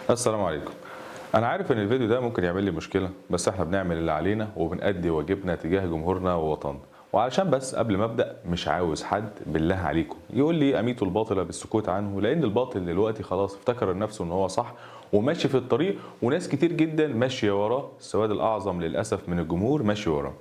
السلام عليكم. أنا عارف إن الفيديو ده ممكن يعمل لي مشكلة، بس إحنا بنعمل اللي علينا وبنأدي واجبنا تجاه جمهورنا ووطننا. وعلشان بس قبل ما أبدأ مش عاوز حد بالله عليكم يقول لي أميتوا الباطل بالسكوت عنه، لأن الباطل دلوقتي خلاص افتكر نفسه إن هو صح وماشي في الطريق، وناس كتير جدا ماشية وراه، السواد الأعظم للأسف من الجمهور ماشي وراه.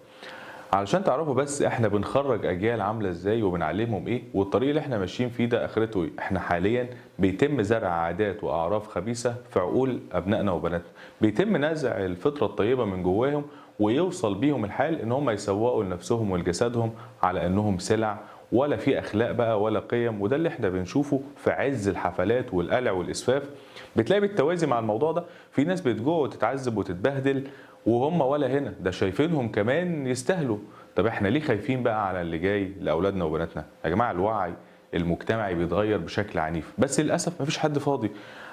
علشان تعرفوا بس احنا بنخرج اجيال عامله ازاي وبنعلمهم ايه، والطريق اللي احنا ماشيين فيه ده اخرته ايه. احنا حاليا بيتم زرع عادات واعراف خبيثه في عقول ابنائنا وبناتنا، بيتم نزع الفطره الطيبه من جواهم، ويوصل بيهم الحال ان هم يسوقوا لنفسهم ولجسدهم على انهم سلع، ولا في اخلاق بقى ولا قيم. وده اللي احنا بنشوفه في عز الحفلات والقلع والاسفاف. بتلاقي بالتوازي مع الموضوع ده في ناس بتجوع وتتعذب وتتبهدل، وهم ولا هنا ده شايفينهم كمان يستاهلوا. طب احنا ليه خايفين بقى على اللي جاي لاولادنا وبناتنا؟ يا جماعه الوعي المجتمعي بيتغير بشكل عنيف، بس للاسف مفيش حد فاضي،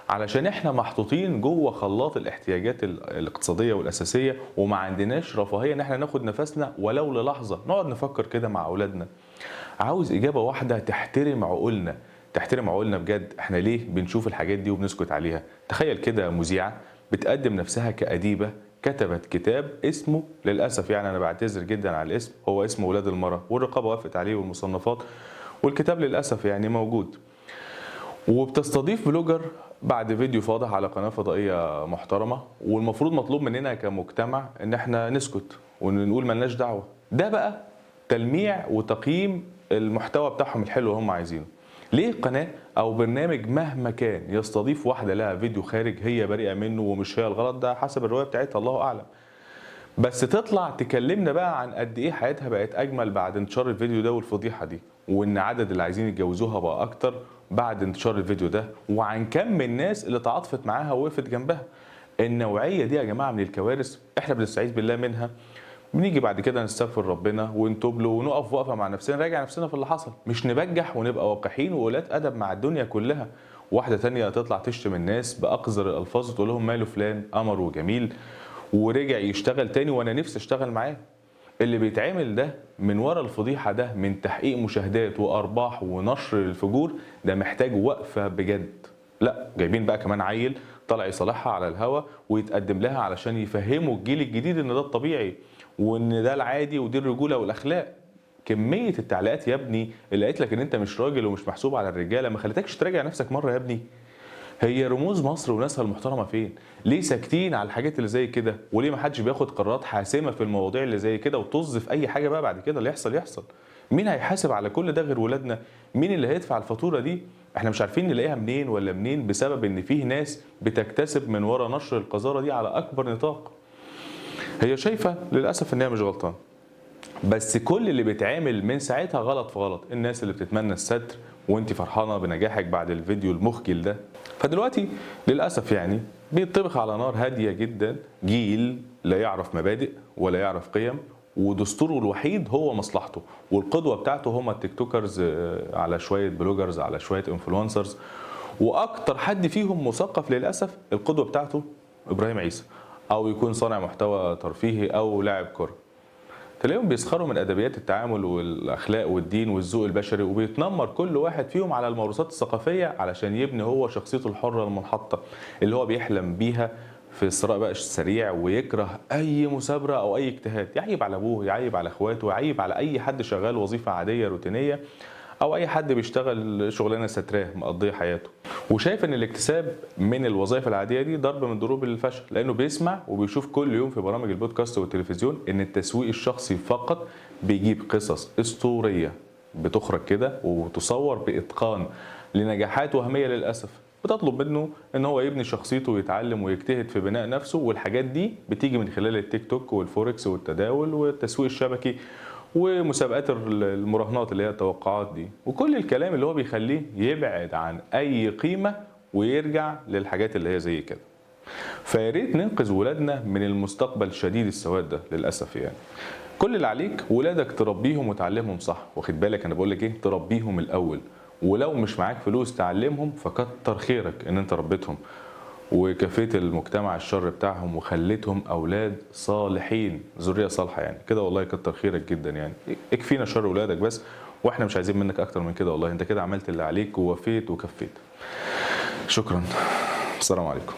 علشان احنا محطوطين جوه خلاط الاحتياجات الاقتصاديه والاساسيه، وما عندناش رفاهيه ان احنا ناخد نفسنا ولو للحظه نقعد نفكر كده مع اولادنا. عاوز اجابه واحده تحترم عقولنا، تحترم عقولنا بجد. احنا ليه بنشوف الحاجات دي وبنسكت عليها؟ تخيل كده مذيعه بتقدم نفسها كأديبة، كتبت كتاب اسمه، للأسف يعني أنا بعتذر جدا على الاسم، هو اسمه ولاد المرأة، والرقابة وافقت عليه والمصنفات، والكتاب للأسف يعني موجود. وبتستضيف بلوجر بعد فيديو فاضح على قناة فضائية محترمة، والمفروض مطلوب مننا كمجتمع إن احنا نسكت ونقول ملناش دعوة. ده بقى تلميع وتقييم المحتوى بتاعهم الحلو اللي هم عايزينه. ليه قناة أو برنامج مهما كان يستضيف واحدة لها فيديو خارج هي بريئة منه ومش هي الغلط، ده حسب الرواية بتاعتها الله أعلم، بس تطلع تكلمنا بقى عن قد ايه حياتها بقت اجمل بعد انتشار الفيديو ده والفضيحه دي، وان عدد اللي عايزين يتجوزوها بقى اكتر بعد انتشار الفيديو ده، وعن كم الناس اللي تعاطفت معاها ووقفت جنبها. النوعيه دي يا جماعه من الكوارث احنا بنستعيذ بالله منها. بنيجي بعد كده نستغفر ربنا ونتوب له ونقف وقفه مع نفسنا، نراجع نفسنا في اللي حصل، مش نبجح ونبقى وقاحين وقلات ادب مع الدنيا كلها. واحده تانية تطلع تشتم الناس باقذر الالفاظ وتقول لهم ماله فلان قمر وجميل ورجع يشتغل تاني وانا نفسي اشتغل معاه. اللي بيتعمل ده من ورا الفضيحه ده من تحقيق مشاهدات وارباح ونشر الفجور، ده محتاج وقفه بجد. لا جايبين بقى كمان عيل طالع يصالحها على الهوا ويتقدم لها علشان يفهموا الجيل الجديد ان ده الطبيعي وان ده العادي ودي الرجوله والاخلاق. كميه التعليقات يا ابني اللي قالت لك ان انت مش راجل ومش محسوب على الرجاله ما خلتكش تراجع نفسك مره يا ابني؟ هي رموز مصر وناسها المحترمه فين؟ ليه ساكتين على الحاجات اللي زي كده؟ وليه ما حدش بياخد قرارات حاسمه في المواضيع اللي زي كده وطز في اي حاجه بقى بعد كده اللي يحصل يحصل؟ مين هيحاسب على كل ده غير ولادنا؟ مين اللي هيدفع الفاتوره دي؟ احنا مش عارفين نلاقيها منين ولا منين، بسبب ان فيه ناس بتكتسب من ورا نشر القذاره دي على اكبر نطاق. هي شايفه للاسف ان هي مش غلطانه، بس كل اللي بيتعامل من ساعتها غلط في غلط. الناس اللي بتتمنى الستر وانت فرحانه بنجاحك بعد الفيديو المخجل ده، فدلوقتي للاسف يعني بيطبخ على نار هاديه جدا جيل لا يعرف مبادئ ولا يعرف قيم، ودستوره الوحيد هو مصلحته، والقدوه بتاعته هم التيك توكرز، على شويه بلوجرز على شويه انفلونسرز، واكتر حد فيهم مثقف للاسف القدوه بتاعته ابراهيم عيسى، او يكون صانع محتوى ترفيهي او لاعب كره. تلاقيهم بيسخروا من ادبيات التعامل والاخلاق والدين والذوق البشري، وبيتنمر كل واحد فيهم على الموروثات الثقافيه علشان يبني هو شخصيته الحره المنحطه اللي هو بيحلم بيها في الثراء بقى السريع، ويكره اي مثابره او اي اجتهاد. يعيب على ابوه، يعيب على اخواته، يعيب على اي حد شغال وظيفه عاديه روتينيه، او اي حد بيشتغل شغلانه ستراه مقضيه حياته، وشايف ان الاكتساب من الوظائف العاديه دي ضرب من ضروب الفشل، لانه بيسمع وبيشوف كل يوم في برامج البودكاست والتلفزيون ان التسويق الشخصي فقط بيجيب قصص اسطوريه بتخرج كده وتصور باتقان لنجاحات وهميه للاسف، بتطلب منه ان هو يبني شخصيته ويتعلم ويجتهد في بناء نفسه، والحاجات دي بتيجي من خلال التيك توك والفوركس والتداول والتسويق الشبكي ومسابقات المراهنات اللي هي التوقعات دي، وكل الكلام اللي هو بيخليه يبعد عن اي قيمه ويرجع للحاجات اللي هي زي كده. فياريت ننقذ ولادنا من المستقبل شديد السواد ده للاسف يعني. كل اللي عليك ولادك تربيهم وتعلمهم صح، واخد بالك انا بقول لك ايه؟ تربيهم الاول، ولو مش معاك فلوس تعلمهم فكتر خيرك ان انت ربيتهم وكفيت المجتمع الشر بتاعهم وخليتهم اولاد صالحين، ذريه صالحه يعني كده. والله كتر خيرك جدا يعني، اكفينا شر ولادك بس، واحنا مش عايزين منك اكتر من كده. والله انت كده عملت اللي عليك ووفيت وكفيت. شكرا. السلام عليكم.